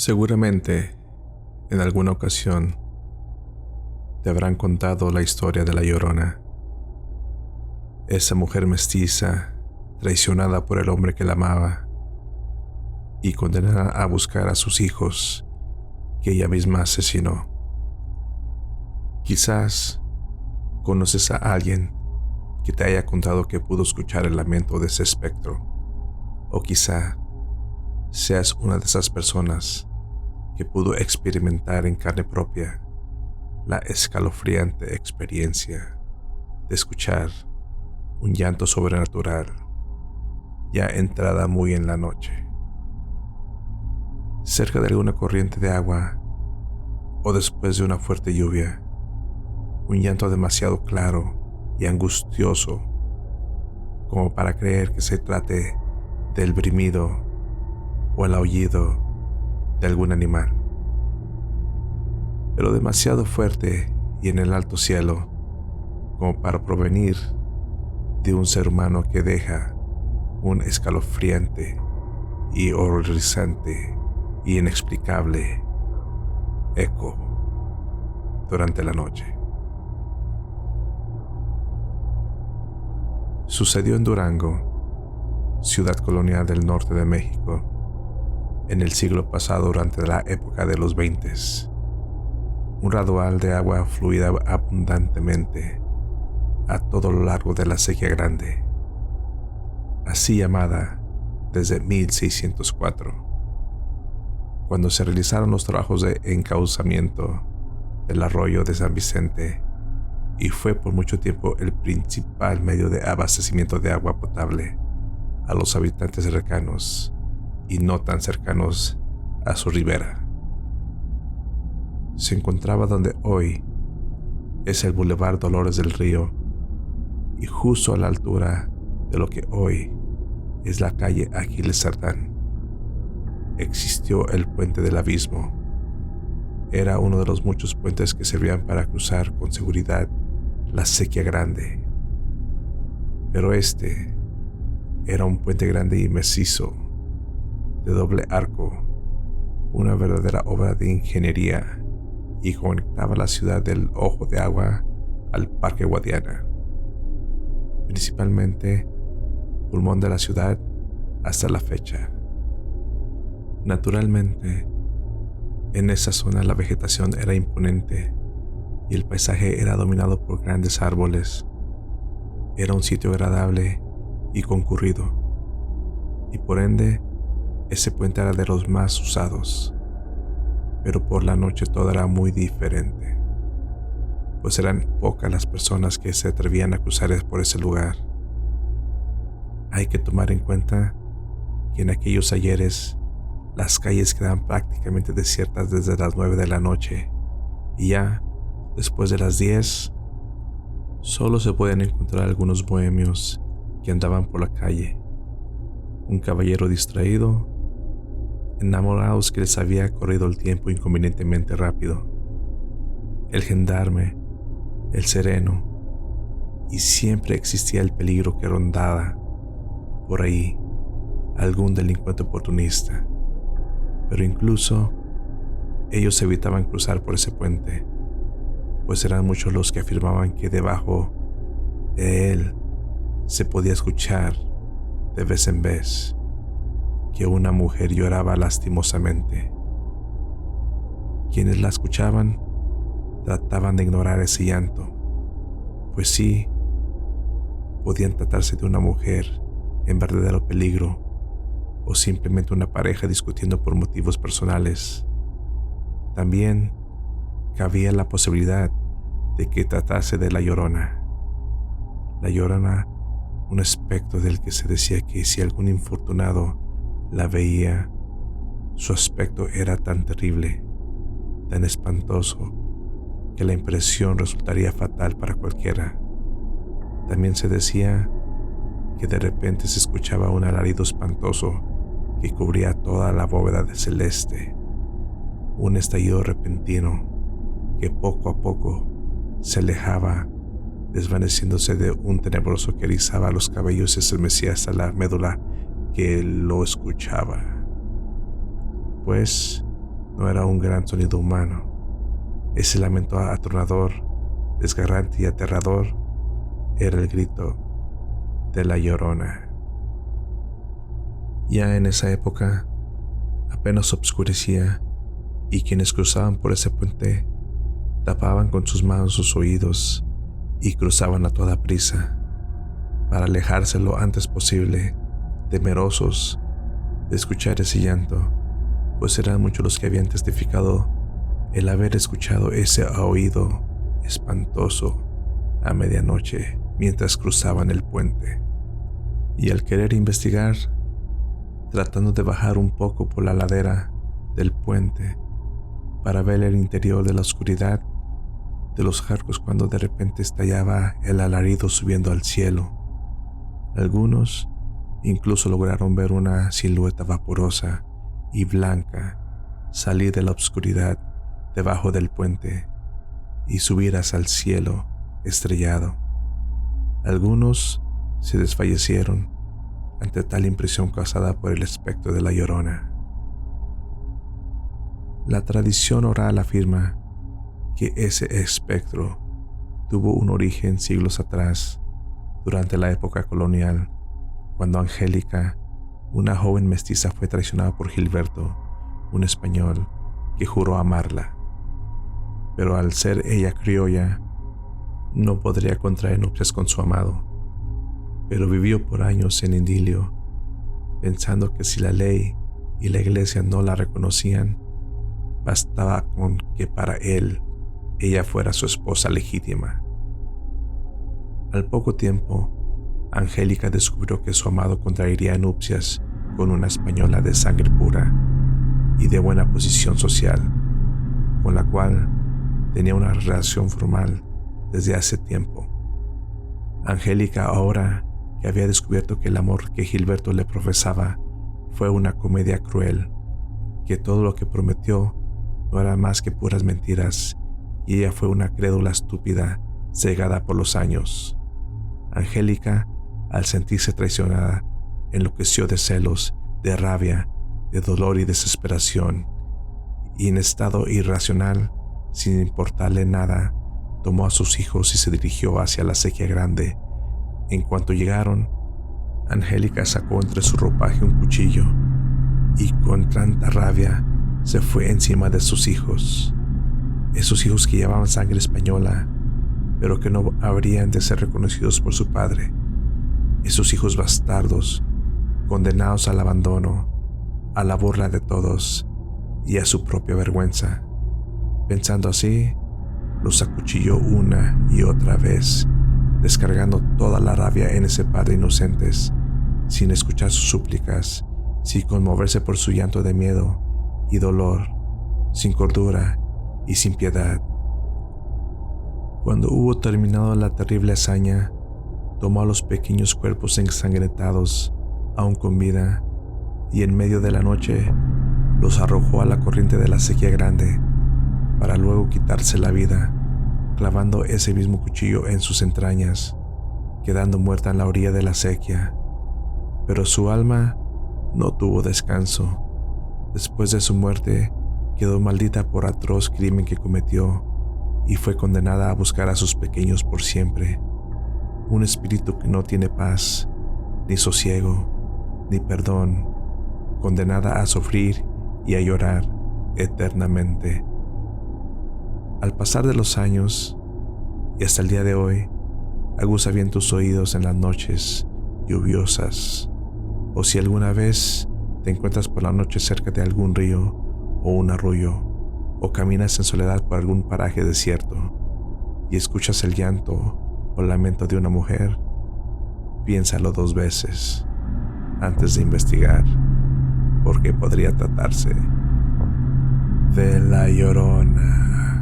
Seguramente, en alguna ocasión, te habrán contado la historia de La Llorona, esa mujer mestiza, traicionada por el hombre que la amaba y condenada a buscar a sus hijos que ella misma asesinó. Quizás conoces a alguien que te haya contado que pudo escuchar el lamento de ese espectro, o quizá seas una de esas personas que pudo experimentar en carne propia la escalofriante experiencia de escuchar un llanto sobrenatural ya entrada muy en la noche, cerca de alguna corriente de agua o después de una fuerte lluvia. Un llanto demasiado claro y angustioso como para creer que se trate del brimido o el aullido de algún animal, pero demasiado fuerte y en el alto cielo como para provenir de un ser humano que deja un escalofriante y horrorizante y inexplicable eco durante la noche. Sucedió en Durango, ciudad colonial del norte de México, en el siglo pasado durante la época de los 20. Un raudal de agua fluía abundantemente a todo lo largo de la Sequía Grande, así llamada desde 1604, cuando se realizaron los trabajos de encauzamiento del arroyo de San Vicente, y fue por mucho tiempo el principal medio de abastecimiento de agua potable a los habitantes cercanos y no tan cercanos a su ribera. Se encontraba donde hoy es el Boulevard Dolores del Río y justo a la altura de lo que hoy es la calle Aquiles Cerdán. Existió el Puente del Abismo. Era uno de los muchos puentes que servían para cruzar con seguridad la Sequía Grande. Pero este era un puente grande y macizo, de doble arco, una verdadera obra de ingeniería, y conectaba la ciudad del Ojo de Agua al Parque Guadiana, principalmente pulmón de la ciudad hasta la fecha. Naturalmente, en esa zona la vegetación era imponente y el paisaje era dominado por grandes árboles. Era un sitio agradable y concurrido, y por ende ese puente era de los más usados. Pero por la noche todo era muy diferente, pues eran pocas las personas que se atrevían a cruzar por ese lugar. Hay que tomar en cuenta que en aquellos ayeres las calles quedaban prácticamente desiertas desde las 9 de la noche, y ya después de las 10 solo se podían encontrar algunos bohemios que andaban por la calle, un caballero distraído, enamorados que les había corrido el tiempo inconvenientemente rápido, el gendarme, el sereno, y siempre existía el peligro que rondaba por ahí algún delincuente oportunista. Pero incluso ellos evitaban cruzar por ese puente, pues eran muchos los que afirmaban que debajo de él se podía escuchar de vez en vez que una mujer lloraba lastimosamente. Quienes la escuchaban trataban de ignorar ese llanto, pues sí, podían tratarse de una mujer en verdadero peligro o simplemente una pareja discutiendo por motivos personales. También cabía la posibilidad de que tratase de La Llorona. La Llorona, un espectro del que se decía que si algún infortunado la veía, su aspecto era tan terrible, tan espantoso, que la impresión resultaría fatal para cualquiera. También se decía que de repente se escuchaba un alarido espantoso que cubría toda la bóveda de celeste, un estallido repentino que poco a poco se alejaba, desvaneciéndose de un tenebroso que erizaba los cabellos y estremecía hasta la médula que lo escuchaba. Pues no era un gran sonido humano. Ese lamento atronador, desgarrante y aterrador era el grito de la Llorona. Ya en esa época apenas oscurecía y quienes cruzaban por ese puente tapaban con sus manos sus oídos y cruzaban a toda prisa para alejarse lo antes posible, temerosos de escuchar ese llanto, pues eran muchos los que habían testificado el haber escuchado ese aullido espantoso a medianoche mientras cruzaban el puente. Y al querer investigar, tratando de bajar un poco por la ladera del puente para ver el interior de la oscuridad de los charcos, cuando de repente estallaba el alarido subiendo al cielo. Algunos incluso lograron ver una silueta vaporosa y blanca salir de la oscuridad debajo del puente y subir hacia el cielo estrellado. Algunos se desfallecieron ante tal impresión causada por el espectro de la Llorona. La tradición oral afirma que ese espectro tuvo un origen siglos atrás, durante la época colonial, cuando Angélica, una joven mestiza, fue traicionada por Gilberto, un español que juró amarla. Pero al ser ella criolla, no podría contraer nupcias con su amado, pero vivió por años en idilio, pensando que si la ley y la iglesia no la reconocían, bastaba con que para él ella fuera su esposa legítima. Al poco tiempo, Angélica descubrió que su amado contraería nupcias con una española de sangre pura y de buena posición social, con la cual tenía una relación formal desde hace tiempo. Angélica, ahora que había descubierto que el amor que Gilberto le profesaba fue una comedia cruel, que todo lo que prometió no era más que puras mentiras, y ella fue una crédula estúpida, cegada por los años. Angélica, al sentirse traicionada, enloqueció de celos, de rabia, de dolor y desesperación, y en estado irracional, sin importarle nada, tomó a sus hijos y se dirigió hacia la acequia grande. En cuanto llegaron, Angélica sacó entre su ropaje un cuchillo y con tanta rabia se fue encima de sus hijos. Esos hijos que llevaban sangre española, pero que no habrían de ser reconocidos por su padre. Esos hijos bastardos, condenados al abandono, a la burla de todos y a su propia vergüenza. Pensando así, los acuchilló una y otra vez, descargando toda la rabia en ese par de inocentes, sin escuchar sus súplicas, sin conmoverse por su llanto de miedo y dolor, sin cordura y sin piedad. Cuando hubo terminado la terrible hazaña, tomó a los pequeños cuerpos ensangrentados, aún con vida, y en medio de la noche los arrojó a la corriente de la acequia grande, para luego quitarse la vida, clavando ese mismo cuchillo en sus entrañas, quedando muerta en la orilla de la acequia. Pero su alma no tuvo descanso. Después de su muerte, quedó maldita por atroz crimen que cometió y fue condenada a buscar a sus pequeños por siempre. Un espíritu que no tiene paz, ni sosiego, ni perdón, condenada a sufrir y a llorar eternamente. Al pasar de los años, y hasta el día de hoy, aguza bien tus oídos en las noches lluviosas, o si alguna vez te encuentras por la noche cerca de algún río o un arroyo, o caminas en soledad por algún paraje desierto y escuchas el llanto o lamento de una mujer, piénsalo 2 veces antes de investigar, porque podría tratarse de la Llorona.